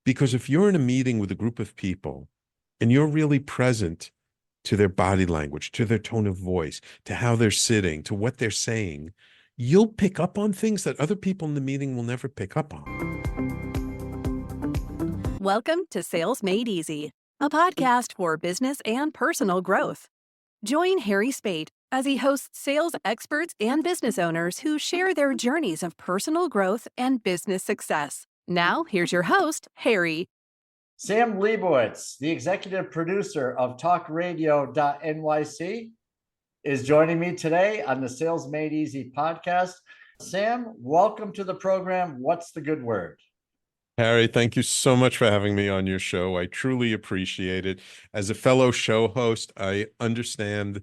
Because if you're in a meeting with a group of people and you're really present to their body language, to their tone of voice, to how they're sitting, to what they're saying, you'll pick up on things that other people in the meeting will never pick up on. Welcome to Sales Made Easy, a podcast for business and personal growth. Join Harry Spate as he hosts sales experts and business owners who share their journeys of personal growth and business success. Now, here's your host, Harry. Sam Liebowitz, the executive producer of Talk Radio NYC, is joining me today on the Sales Made Easy podcast. Sam, welcome to the program. What's the good word? Harry, thank you so much for having me on your show. I truly appreciate it. As a fellow show host, I understand,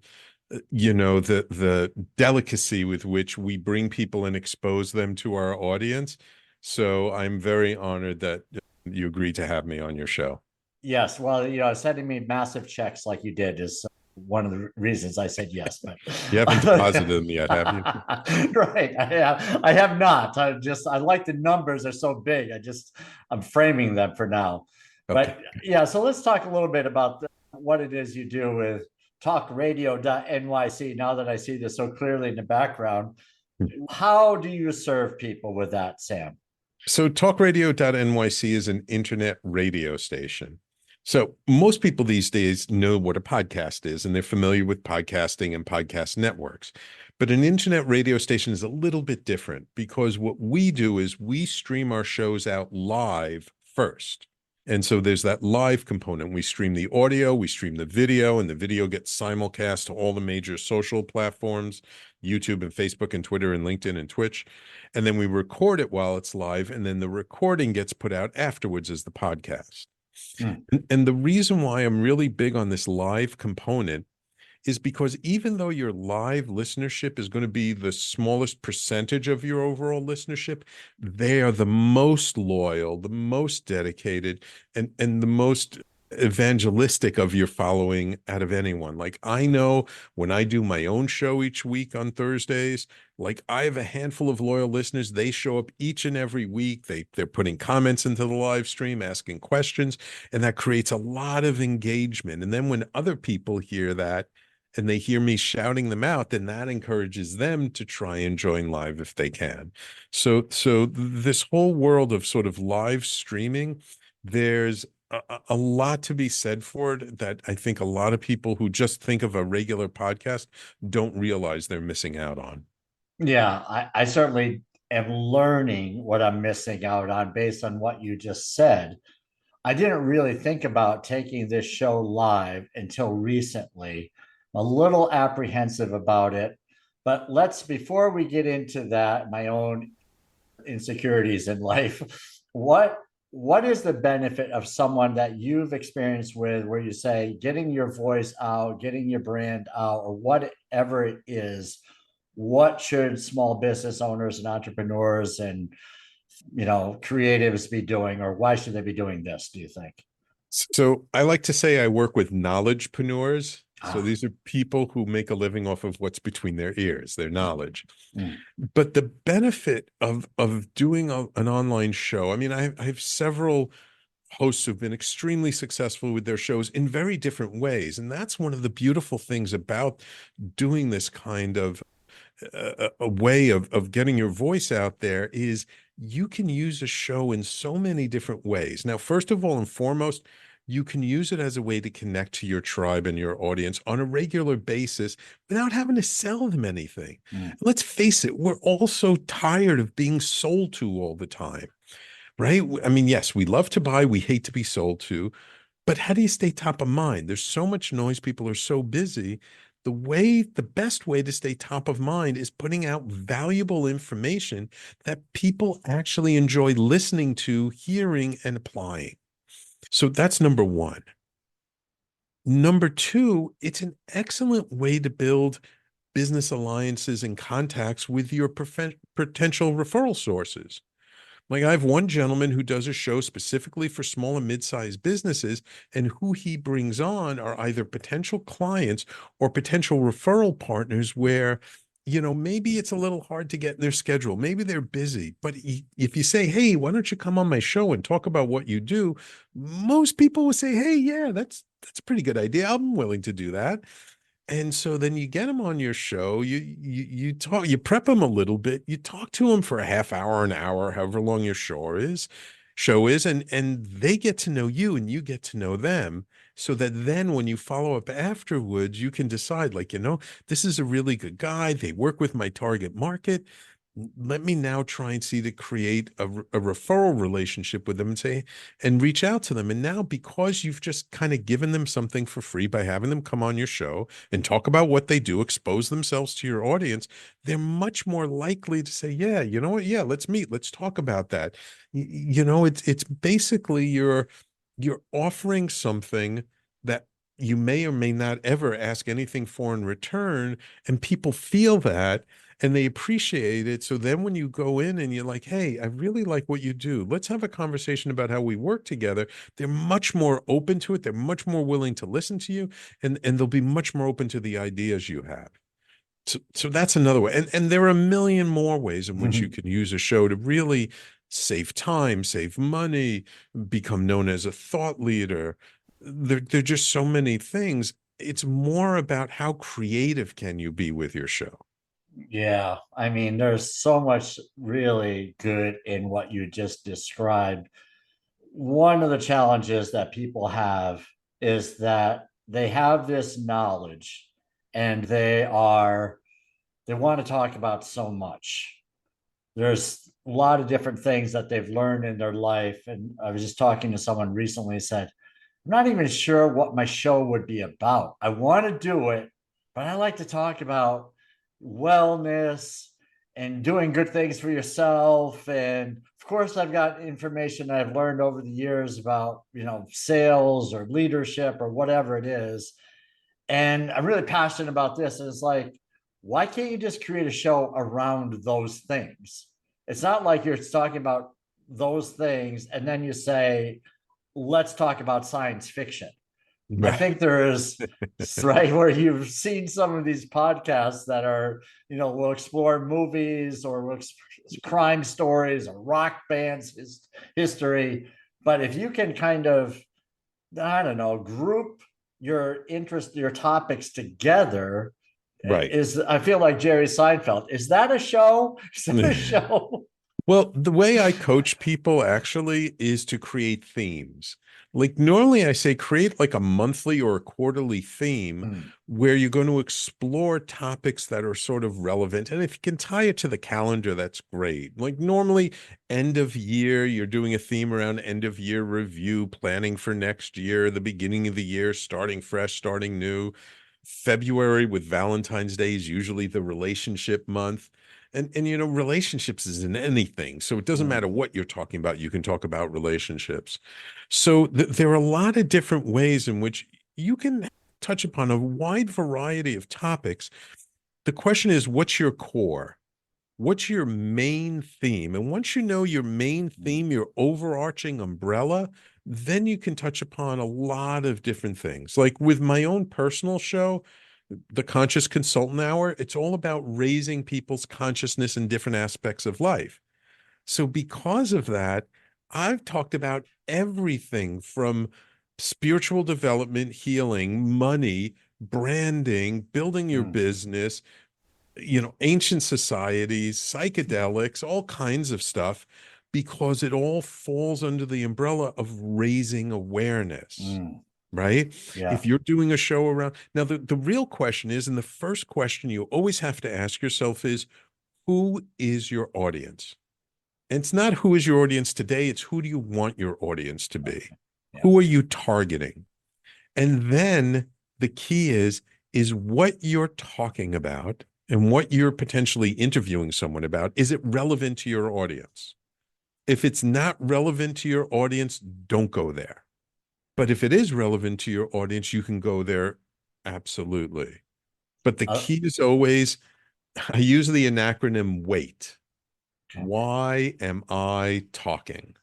the delicacy with which we bring people and expose them to our audience. So I'm very honored that you agreed to have me on your show. Yes. Well, sending me massive checks like you did is one of the reasons I said yes. But you haven't deposited them yet, have you? Right. I have not. I like the numbers are so big. I'm framing them for now. Okay. But yeah, so let's talk a little bit about what it is you do with Talk Radio NYC. Now that I see this so clearly in the background, how do you serve people with that, Sam? So Talk Radio NYC is an internet radio station. So most people these days know what a podcast is, and they're familiar with podcasting and podcast networks. But an internet radio station is a little bit different because what we do is we stream our shows out live first. And so there's that live component. We stream the audio, we stream the video, and the video gets simulcast to all the major social platforms, YouTube and Facebook and Twitter and LinkedIn and Twitch. And then we record it while it's live, and then the recording gets put out afterwards as the podcast. And the reason why I'm really big on this live component is because even though your live listenership is going to be the smallest percentage of your overall listenership, they are the most loyal, the most dedicated, and the most evangelistic of your following out of anyone. Like, I know when I do my own show each week on Thursdays, like, I have a handful of loyal listeners. They show up each and every week. They're putting comments into the live stream, asking questions, and that creates a lot of engagement. And then when other people hear that and they hear me shouting them out, then that encourages them to try and join live if they can. So this whole world of sort of live streaming, there's a lot to be said for it that I think a lot of people who just think of a regular podcast don't realize they're missing out on. Yeah, I certainly am learning what I'm missing out on based on what you just said. I didn't really think about taking this show live until recently. I'm a little apprehensive about it, but before we get into that, my own insecurities in life, what is the benefit of someone that you've experienced with where you say getting your voice out, getting your brand out, or whatever it is, what should small business owners and entrepreneurs and creatives be doing, or why should they be doing this, do you think? So I like to say I work with knowledgepreneurs. So these are people who make a living off of what's between their ears, their knowledge. But the benefit of doing an online show, I mean, I have several hosts who've been extremely successful with their shows in very different ways. And that's one of the beautiful things about doing this kind of a way of getting your voice out there is you can use a show in so many different ways. Now, first of all and foremost, you can use it as a way to connect to your tribe and your audience on a regular basis without having to sell them anything. Let's face it, we're all so tired of being sold to all the time, right? I mean, yes, we love to buy, we hate to be sold to, but how do you stay top of mind? There's so much noise, people are so busy. The best way to stay top of mind is putting out valuable information that people actually enjoy listening to, hearing, and applying. So that's number one. Number two, it's an excellent way to build business alliances and contacts with your potential referral sources. Like, I have one gentleman who does a show specifically for small and mid-sized businesses, and who he brings on are either potential clients or potential referral partners where maybe it's a little hard to get in their schedule. Maybe they're busy, but if you say, hey, why don't you come on my show and talk about what you do? Most people will say, hey, yeah, that's a pretty good idea. I'm willing to do that. And so then you get them on your show, you talk, you prep them a little bit, you talk to them for a half hour, an hour, however long your show is, and they get to know you and you get to know them, so that then when you follow up afterwards, you can decide, like, this is a really good guy. They work with my target market. Let me now try and see to create a referral relationship with them and reach out to them. And now, because you've just kind of given them something for free by having them come on your show and talk about what they do, expose themselves to your audience, they're much more likely to say, yeah, you know what? Yeah, let's meet. Let's talk about that. It's basically you're offering something that you may or may not ever ask anything for in return, and people feel that and they appreciate it. So then when you go in and you're like, hey, I really like what you do, let's have a conversation about how we work together, they're much more open to it. They're much more willing to listen to you, and they'll be much more open to the ideas you have. So that's another way. And there are a million more ways in which you can use a show to really save time, save money, become known as a thought leader. There are just so many things. It's more about how creative can you be with your show. Yeah, I mean, there's so much really good in what you just described. One of the challenges that people have is that they have this knowledge and they want to talk about so much. There's a lot of different things that they've learned in their life. And I was just talking to someone recently who said, I'm not even sure what my show would be about. I want to do it, but I like to talk about wellness and doing good things for yourself. And of course, I've got information I've learned over the years about, sales or leadership or whatever it is. And I'm really passionate about this. And it's like, why can't you just create a show around those things? It's not like you're talking about those things and then you say, let's talk about science fiction. I think there is, right, where you've seen some of these podcasts that are, will explore movies or will crime stories or rock bands history. But if you can kind of, I don't know, group your interest, your topics together, Right. I feel like Jerry Seinfeld. Is that a show? Is that a show? Well, the way I coach people actually is to create themes. Like, normally I say create like a monthly or a quarterly theme where you're going to explore topics that are sort of relevant. And if you can tie it to the calendar, that's great. Like, normally end of year, you're doing a theme around end of year review, planning for next year, the beginning of the year, starting fresh, starting new. February with Valentine's Day is usually the relationship month. And relationships isn't anything. So it doesn't matter what you're talking about. You can talk about relationships. So there are a lot of different ways in which you can touch upon a wide variety of topics. The question is, what's your core? What's your main theme? And once you know your main theme, your overarching umbrella, then you can touch upon a lot of different things. Like with my own personal show, the Conscious Consultant Hour, it's all about raising people's consciousness in different aspects of life. So because of that, I've talked about everything from spiritual development, healing, money, branding, building your business, ancient societies, psychedelics, all kinds of stuff, because it all falls under the umbrella of raising awareness. Right? Yeah. If you're doing a show around now, the real question is, and the first question you always have to ask yourself is, who is your audience? And it's not who is your audience today, it's who do you want your audience to be? Yeah. Who are you targeting? And then the key is what you're talking about and what you're potentially interviewing someone about, is it relevant to your audience? If it's not relevant to your audience, don't go there. But if it is relevant to your audience, you can go there. Absolutely. But the key is always, I use the acronym WAIT. Why am I talking?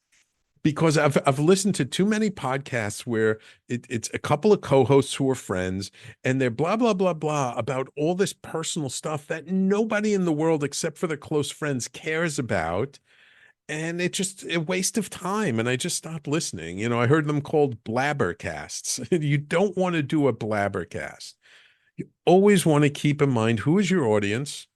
because I've listened to too many podcasts where it's a couple of co-hosts who are friends and they're blah blah blah blah about all this personal stuff that nobody in the world except for their close friends cares about. And it's just a waste of time. And I just stopped listening. You know, I heard them called blabbercasts. You don't want to do a blabbercast. You always want to keep in mind, who is your audience?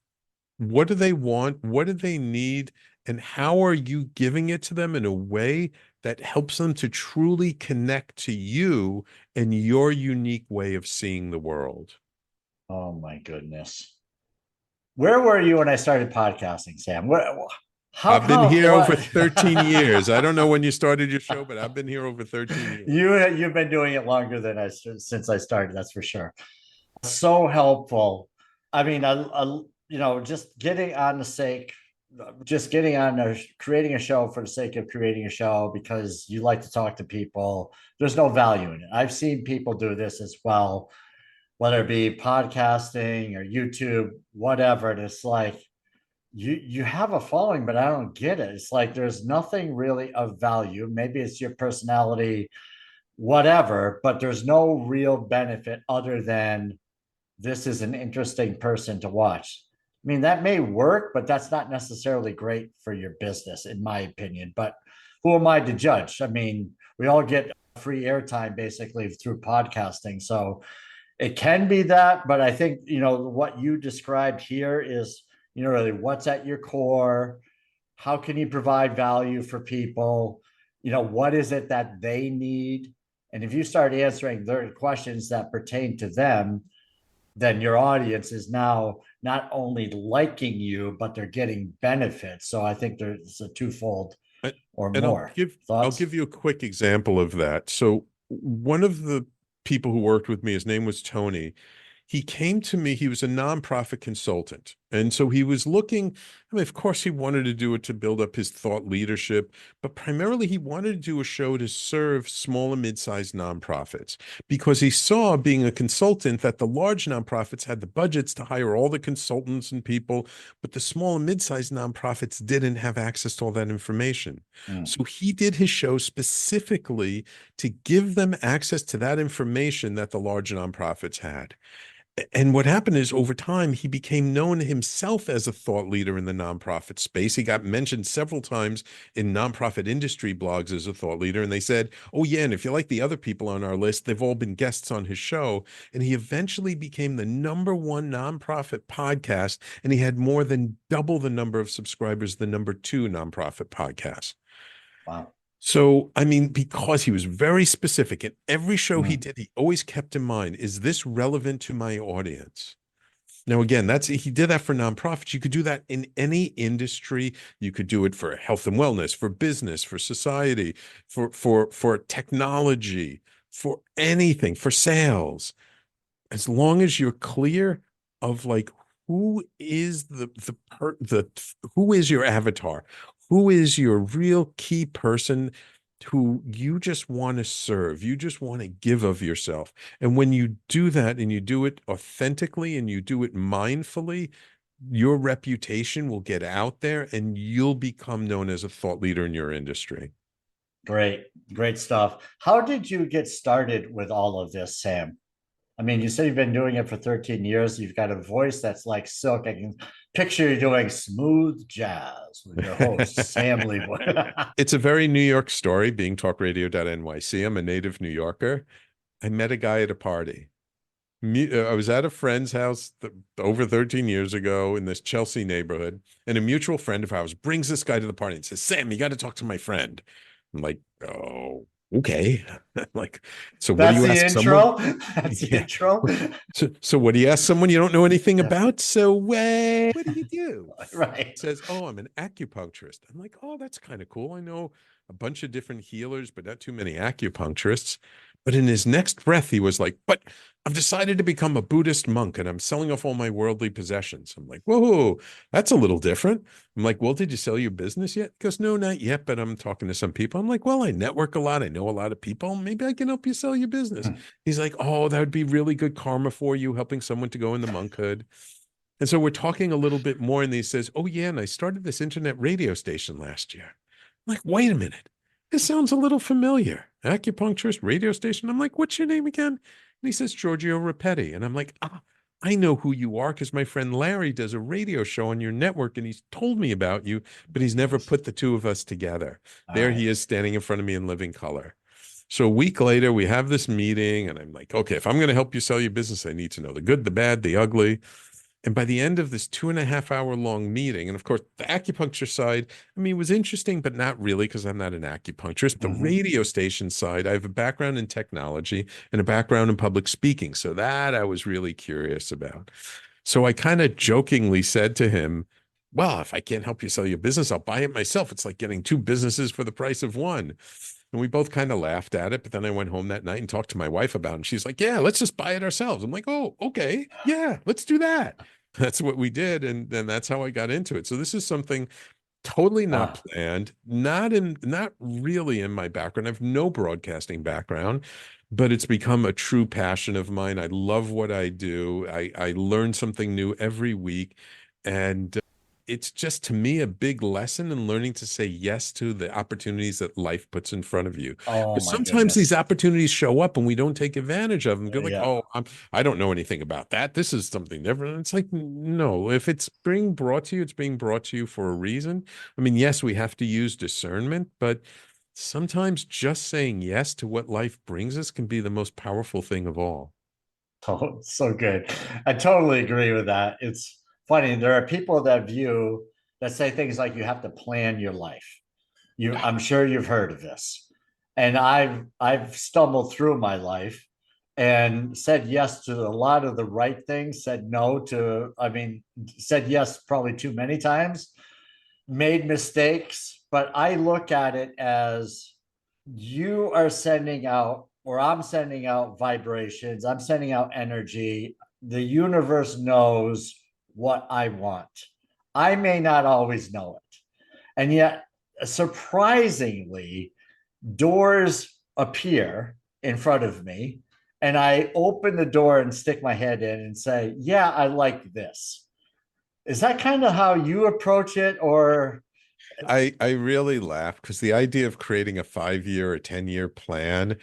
What do they want? What do they need? And how are you giving it to them in a way that helps them to truly connect to you and your unique way of seeing the world? Oh my goodness. Where were you when I started podcasting, Sam? How I've been come here over what 13 years. I don't know when you started your show, but I've been here over 13 years. you've been doing it longer than since I started, that's for sure. So helpful. I mean, just getting on the sake, just getting on creating a show for the sake of creating a show because you like to talk to people. There's no value in it. I've seen people do this as well, whether it be podcasting or YouTube, whatever. And it's like you have a following, but I don't get it. It's like there's nothing really of value. Maybe it's your personality, whatever, but there's no real benefit other than this is an interesting person to watch. I mean, that may work, but that's not necessarily great for your business, in my opinion. But who am I to judge? I mean, we all get free airtime basically through podcasting. So it can be that, but I think, what you described here is, really what's at your core. How can you provide value for people? What is it that they need? And if you start answering their questions that pertain to them, then your audience is now not only liking you, but they're getting benefits. So I think there's a twofold or And more. I'll give you a quick example of that. So one of the people who worked with me, his name was Tony. He came to me, he was a nonprofit consultant. And so he was looking, I mean, of course, he wanted to do it to build up his thought leadership, but primarily he wanted to do a show to serve small and mid-sized nonprofits because he saw, being a consultant, that the large nonprofits had the budgets to hire all the consultants and people, but the small and mid-sized nonprofits didn't have access to all that information. So he did his show specifically to give them access to that information that the large nonprofits had. And what happened is, over time, he became known himself as a thought leader in the nonprofit space. He got mentioned several times in nonprofit industry blogs as a thought leader. And they said, oh, yeah, and if you like the other people on our list, they've all been guests on his show. And he eventually became the #1 nonprofit podcast. And he had more than double the number of subscribers, the #2 nonprofit podcast. Wow. So, I mean, because he was very specific in every show he did, he always kept in mind, is this relevant to my audience? Now, again, he did that for nonprofits. You could do that in any industry. You could do it for health and wellness, for business, for society, for technology, for anything, for sales. As long as you're clear of like, who is who is your avatar? Who is your real key person who you just want to serve? You just want to give of yourself. And when you do that and you do it authentically and you do it mindfully, your reputation will get out there and you'll become known as a thought leader in your industry. Great stuff. How did you get started with all of this, Sam? I mean, you said you've been doing it for 13 years. You've got a voice that's like silk. I can picture you doing smooth jazz with your host, Sam Liebowitz. It's a very New York story, being Talk Radio NYC. I'm a native New Yorker. I met a guy at a party. I was at a friend's house over 13 years ago in this Chelsea neighborhood, and a mutual friend of ours brings this guy to the party and says, Sam, you got to talk to my friend. I'm like, oh, okay. Like, so what do you ask someone? That's the intro. So what do you ask someone you don't know anything about? So what do you do? Right. He says, oh, I'm an acupuncturist. I'm like, oh, that's kind of cool. I know a bunch of different healers, but not too many acupuncturists. But in his next breath, he was like, but I've decided to become a Buddhist monk and I'm selling off all my worldly possessions. I'm like, whoa, that's a little different. I'm like, well, did you sell your business yet? He goes, no, not yet, but I'm talking to some people. I'm like, well, I network a lot. I know a lot of people. Maybe I can help you sell your business. He's like, oh, that would be really good karma for you, helping someone to go in the monkhood. And so we're talking a little bit more. And he says, oh, yeah, and I started this internet radio station last year. I'm like, wait a minute. this sounds a little familiar. Acupuncturist, radio station. I'm like, what's your name again? And he says, Giorgio Rapetti. And I'm like, I know who you are because my friend Larry does a radio show on your network and he's told me about you, but he's never put the two of us together. All There right. he is standing in front of me in living color. So a week later, we have this meeting and I'm like, okay, if I'm going to help you sell your business, I need to know the good, the bad, the ugly. And by the end of this 2.5 hour long meeting, and of course, the acupuncture side, I mean, it was interesting, but not really because I'm not an acupuncturist. The radio station side, I have a background in technology and a background in public speaking. So that I was really curious about. So I kind of jokingly said to him, well, if I can't help you sell your business, I'll buy it myself. It's like getting two businesses for the price of one. And we both kind of laughed at it. But then I went home that night and talked to my wife about it. And she's like, yeah, let's just buy it ourselves. I'm like, oh, okay. Yeah, let's do that. That's what we did. And then that's how I got into it. So this is something totally not planned, not really in my background. I have no broadcasting background, but it's become a true passion of mine. I love what I do. I learn something new every week. And it's just, to me, a big lesson in learning to say yes to the opportunities that life puts in front of you. Oh Because my sometimes these goodness. opportunities show up and we don't take advantage of them. You're like, Yeah. oh, I don't know anything about that. This is something different. And it's like, no, if it's being brought to you, it's being brought to you for a reason. I mean, yes, we have to use discernment, but sometimes just saying yes to what life brings us can be the most powerful thing of all. Oh, so good. I totally agree with that. It's funny. There are people that say things like you have to plan your life. I'm sure you've heard of this. And I've stumbled through my life and said yes to a lot of the right things, said yes probably too many times, made mistakes, but I look at it as you are sending out, or I'm sending out vibrations, I'm sending out energy. The universe knows what I want. I may not always know it. And yet, surprisingly, doors appear in front of me, and I open the door and stick my head in and say, yeah, I like this. Is that kind of how you approach it? Or I really laugh because the idea of creating a 5 year or 10 year plan,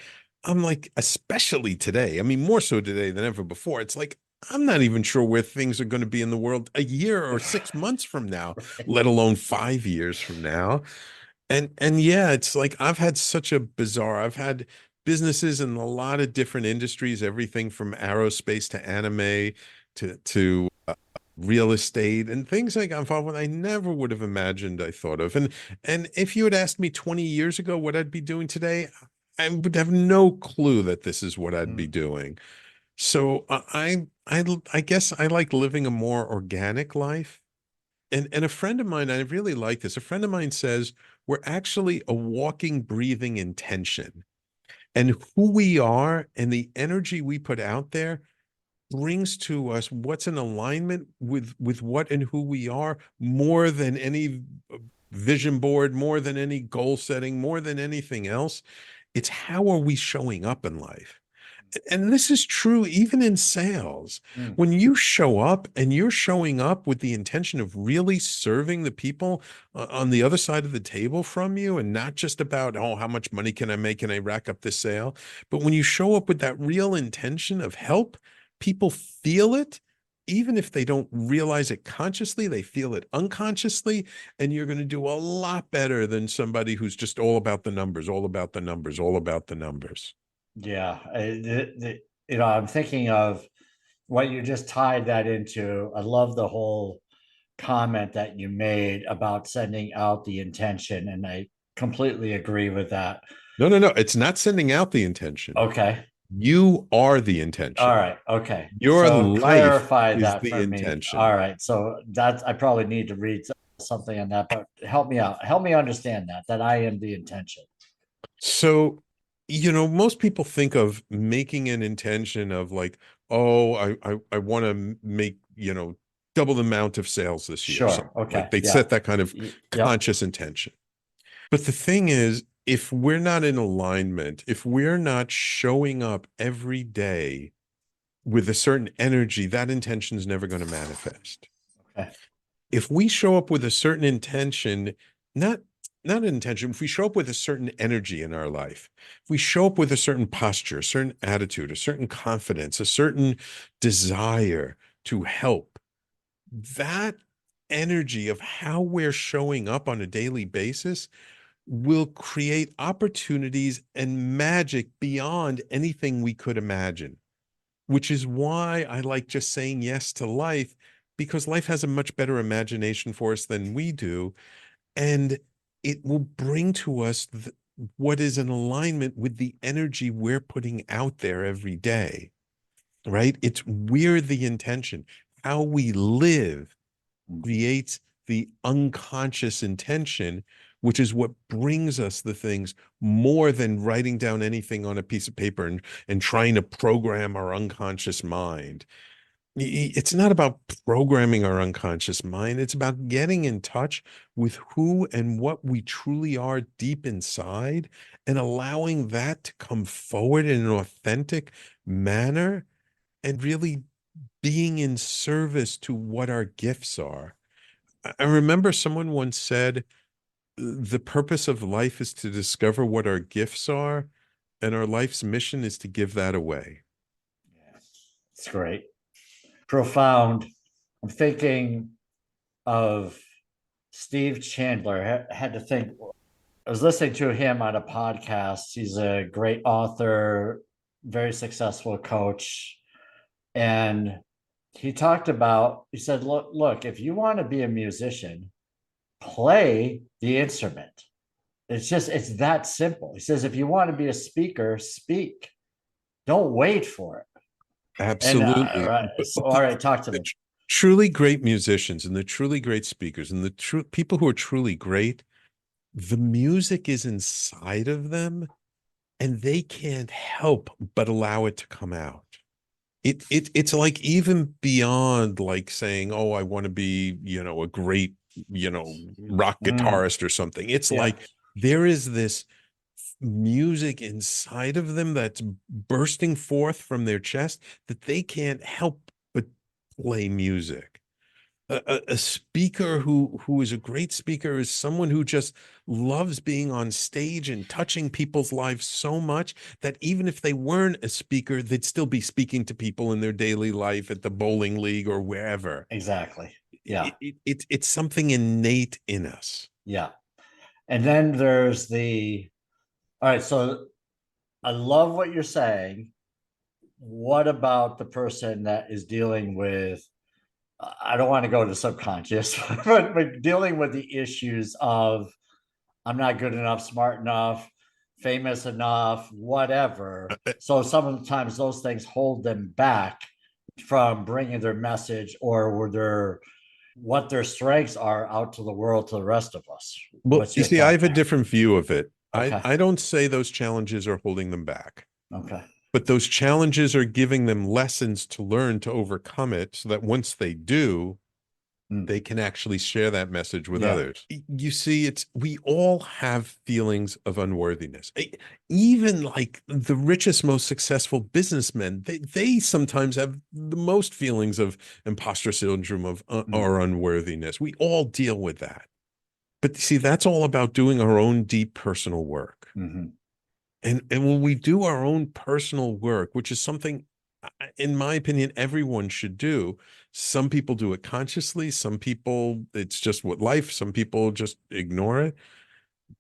I'm like, especially today, I mean, more so today than ever before. It's like, I'm not even sure where things are going to be in the world a year or 6 months from now, let alone 5 years from now. And yeah, it's like I've had businesses in a lot of different industries, everything from aerospace to anime to real estate and things I got involved with I never would have imagined I thought of. And if you had asked me 20 years ago what I'd be doing today, I would have no clue that this is what I'd be doing. So I guess I like living a more organic life. And a friend of mine, I really like this. A friend of mine says we're actually a walking, breathing intention. And who we are and the energy we put out there brings to us what's in alignment with what and who we are more than any vision board, more than any goal setting, more than anything else. It's how are we showing up in life? And this is true even in sales. When you show up and you're showing up with the intention of really serving the people on the other side of the table from you, and not just about, oh, how much money can I make? Can I rack up this sale? But when you show up with that real intention of help, people feel it. Even if they don't realize it consciously, they feel it unconsciously, and you're going to do a lot better than somebody who's just all about the numbers, all about the numbers, all about the numbers. yeah, I'm thinking of what you just tied that into. I love the whole comment that you made about sending out the intention, and I completely agree with that. No, no, no. It's not sending out the intention. Okay. You are the All intention. right. Okay. Your So life clarify is that the for me. All intention. right. So that's, I probably need to read something on that, but help me out. Help me understand that I am the intention. So, most people think of making an intention of like, oh, I want to make, double the amount of sales this year. So Sure. Okay. like they Yeah. set that kind of Yep. conscious intention. But the thing is, if we're not in alignment, if we're not showing up every day with a certain energy, that intention is never going to manifest. Okay. If we show up with a certain intention, not not an intention, if we show up with a certain energy in our life, if we show up with a certain posture, a certain attitude, a certain confidence, a certain desire to help, that energy of how we're showing up on a daily basis will create opportunities and magic beyond anything we could imagine, which is why I like just saying yes to life, because life has a much better imagination for us than we do. And it will bring to us what is in alignment with the energy we're putting out there every day, right? We're the intention. How we live creates the unconscious intention, which is what brings us the things more than writing down anything on a piece of paper and trying to program our unconscious mind. It's not about programming our unconscious mind. It's about getting in touch with who and what we truly are deep inside and allowing that to come forward in an authentic manner and really being in service to what our gifts are. I remember someone once said, the purpose of life is to discover what our gifts are, and our life's mission is to give that away. Yeah, it's great. Profound. I'm thinking of Steve Chandler. Had to think. I was listening to him on a podcast. He's a great author, very successful coach, and he talked about. He said, "Look, if you want to be a musician, play the instrument. It's that simple." He says, "If you want to be a speaker, speak. Don't wait for it." Absolutely. And, right. So, all right, talk to me. Truly great musicians and the truly great speakers and the true people who are truly great, the music is inside of them and they can't help but allow it to come out. It's like even beyond like saying, oh, I want to be, a great, rock guitarist or something. It's like there is this music inside of them that's bursting forth from their chest that they can't help but play music. A speaker who is a great speaker is someone who just loves being on stage and touching people's lives so much that even if they weren't a speaker, they'd still be speaking to people in their daily life at the bowling league or wherever. Exactly. Yeah. It's something innate in us. Yeah. And then there's all right, so I love what you're saying. What about the person that is dealing with, I don't want to go to subconscious, but dealing with the issues of I'm not good enough, smart enough, famous enough, whatever. So sometimes those things hold them back from bringing their message or what their strengths are out to the world, to the rest of us. Well, you see, I have a different view of it. Okay. I don't say those challenges are holding them back. Okay. But those challenges are giving them lessons to learn to overcome it so that once they do, they can actually share that message with others. You see, we all have feelings of unworthiness. Even like the richest, most successful businessmen, they sometimes have the most feelings of imposter syndrome of or unworthiness. We all deal with that. But see, that's all about doing our own deep personal work. And when we do our own personal work, which is something, in my opinion, everyone should do. Some people do it consciously. Some people, it's just what life, some people just ignore it.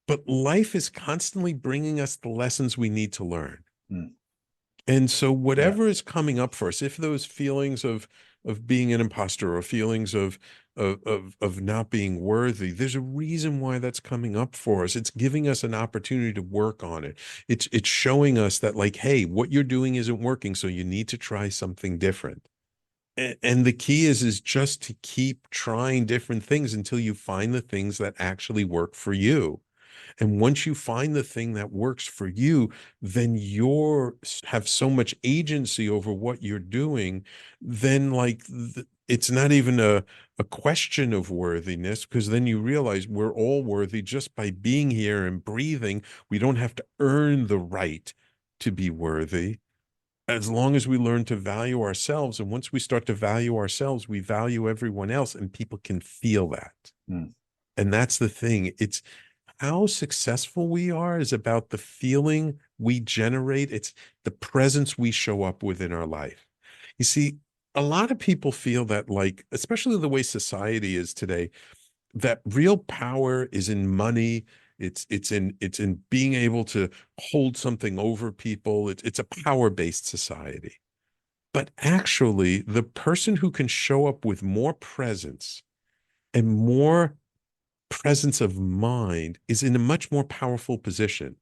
But life is constantly bringing us the lessons we need to learn. And so whatever is coming up for us, if those feelings of being an imposter or feelings of not being worthy, there's a reason why that's coming up for us. It's giving us an opportunity to work on it. It's showing us that like, hey, what you're doing isn't working, so you need to try something different. And the key is just to keep trying different things until you find the things that actually work for you. And once you find the thing that works for you, then have so much agency over what you're doing. Then like it's not even a question of worthiness, because then you realize we're all worthy just by being here and breathing. We don't have to earn the right to be worthy, as long as we learn to value ourselves. And once we start to value ourselves, we value everyone else, and people can feel that. And that's the thing. how successful we are is about the feeling we generate. It's the presence we show up with in our life. You see, a lot of people feel that, like, especially the way society is today, that real power is in money. It's in being able to hold something over people. It's a power-based society. But actually, the person who can show up with more presence and more presence of mind is in a much more powerful position.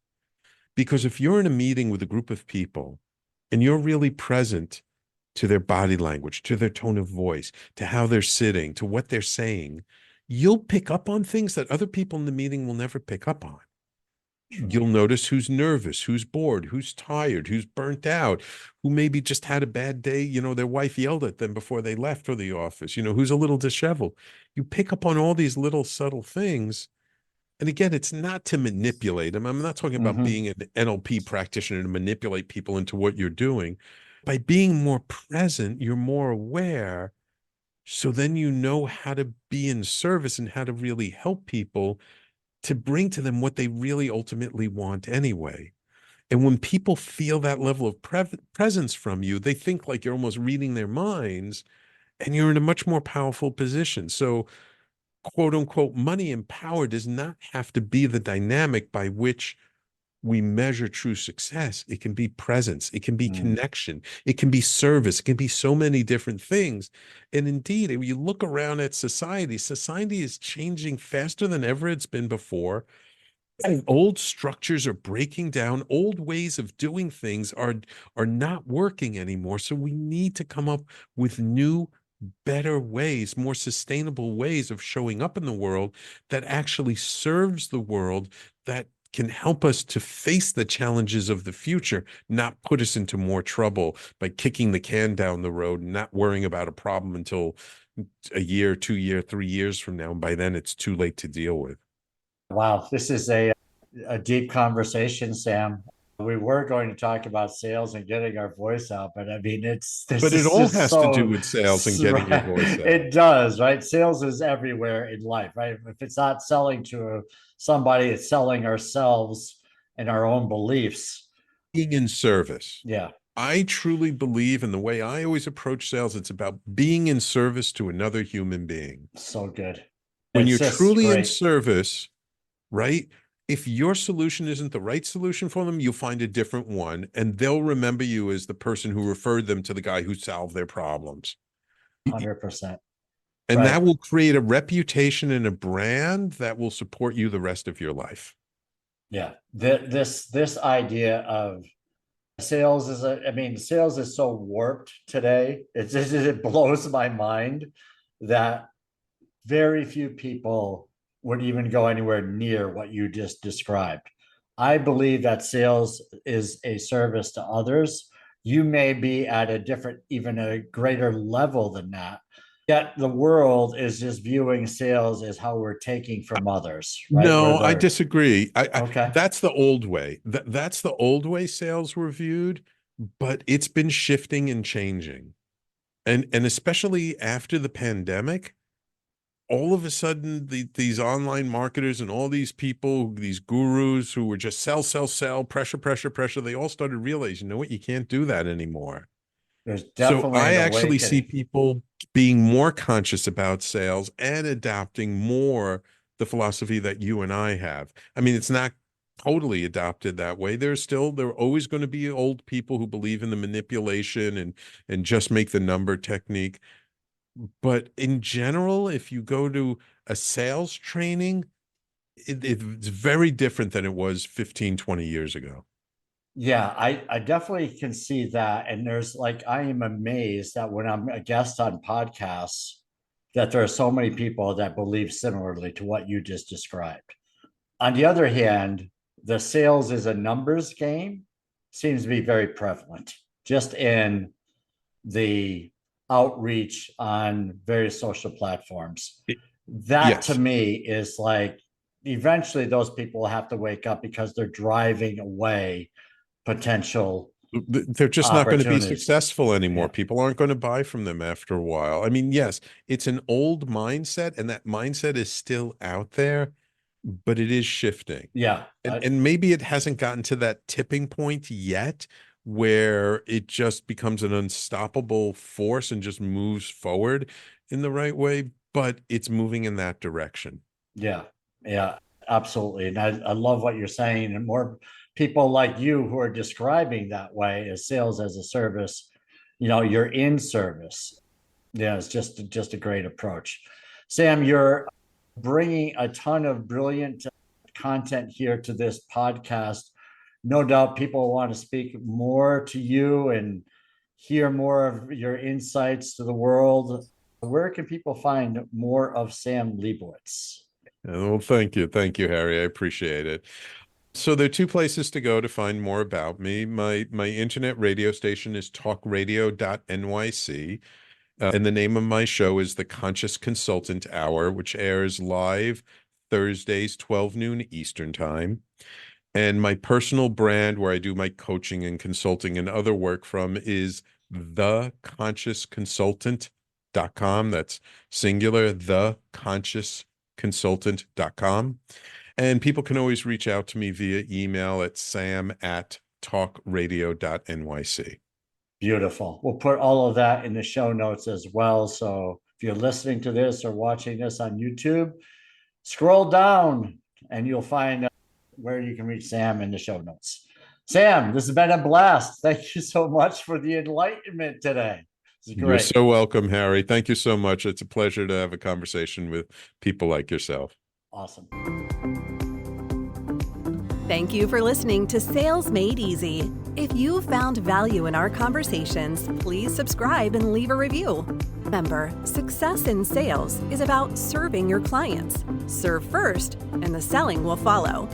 Because if you're in a meeting with a group of people and you're really present to their body language, to their tone of voice, to how they're sitting, to what they're saying, you'll pick up on things that other people in the meeting will never pick up on. You'll notice who's nervous, who's bored, who's tired, who's burnt out, who maybe just had a bad day. Their wife yelled at them before they left for the office, who's a little disheveled. You pick up on all these little subtle things. And again, it's not to manipulate them. I'm not talking about being an NLP practitioner to manipulate people into what you're doing. By being more present, you're more aware. So then you know how to be in service and how to really help people to bring to them what they really ultimately want anyway. And when people feel that level of presence from you, they think like you're almost reading their minds, and you're in a much more powerful position. So, quote unquote, money and power does not have to be the dynamic by which we measure true success. It can be presence, it can be connection, it can be service, it can be so many different things. And indeed, if you look around at society is changing faster than ever it's been before. And old structures are breaking down, old ways of doing things are not working anymore. So we need to come up with new, better ways, more sustainable ways of showing up in the world that actually serves the world, that can help us to face the challenges of the future, not put us into more trouble by kicking the can down the road and not worrying about a problem until a year, 2 year, 3 years from now. And by then it's too late to deal with. Wow, this is a deep conversation, Sam. We were going to talk about sales and getting our voice out, but I mean, this But it is all just has to do so with sales and getting your voice out. It does, right? Sales is everywhere in life, right? If it's not selling to somebody, it's selling ourselves and our own beliefs. Being in service. Yeah. I truly believe, in the way I always approach sales, it's about being in service to another human being. So good. When It's you're just truly in great. service, right? If your solution isn't the right solution for them, you'll find a different one, and they'll remember you as the person who referred them to the guy who solved their problems. 100%. And Right. that will create a reputation and a brand that will support you the rest of your life. Yeah. This idea of sales sales is so warped today. It blows my mind that very few people would even go anywhere near what you just described. I believe that sales is a service to others. You may be at a different, even a greater level than that. Yet the world is just viewing sales as how we're taking from others, right? No, I disagree. Okay. That's the old way. That's the old way sales were viewed, but it's been shifting and changing. And especially after the pandemic, all of a sudden these online marketers and all these people, these gurus who were just sell, pressure, they all started realizing, you know what, you can't do that anymore. There's So definitely I an actually see awakening. people being more conscious about sales and adopting more the philosophy that you and I have. I mean, it's not totally adopted that way. There are always going to be old people who believe in the manipulation and just make the number technique. But in general, if you go to a sales training, it's very different than it was 15, 20 years ago. Yeah, I definitely can see that. And I am amazed that when I'm a guest on podcasts, that there are so many people that believe similarly to what you just described. On the other hand, the sales is a numbers game seems to be very prevalent just in the outreach on various social platforms. That to Yes. me is like eventually those people have to wake up because they're driving away potential They're just not going to be opportunities. successful anymore. Yeah. People aren't going to buy from them after a while. I mean, yes, it's an old mindset, and that mindset is still out there. but it is shifting. Yeah. And maybe it hasn't gotten to that tipping point yet where it just becomes an unstoppable force and just moves forward in the right way, but it's moving in that direction. Yeah. Yeah, absolutely. And I love what you're saying. And more people like you who are describing that way as sales as a service, you're in service. Yeah, it's just a great approach. Sam, you're bringing a ton of brilliant content here to this podcast. No doubt people want to speak more to you and hear more of your insights to the world. Where can people find more of Sam Liebowitz? Well, thank you. Thank you, Harry. I appreciate it. So there are two places to go to find more about me. My internet radio station is Talk Radio NYC. And the name of my show is The Conscious Consultant Hour, which airs live Thursdays, 12 noon Eastern Time. And my personal brand, where I do my coaching and consulting and other work from, is theconsciousconsultant.com. That's singular, theconsciousconsultant.com. And people can always reach out to me via email at sam@talkradio.nyc. Beautiful. We'll put all of that in the show notes as well. So if you're listening to this or watching this on YouTube, scroll down and you'll find where you can reach Sam in the show notes. Sam, this has been a blast. Thank you so much for the enlightenment today. This is great. You're so welcome, Harry. Thank you so much. It's a pleasure to have a conversation with people like yourself. Awesome. Thank you for listening to Sales Made Easy. If you found value in our conversations, please subscribe and leave a review. Remember, success in sales is about serving your clients. Serve first, and the selling will follow.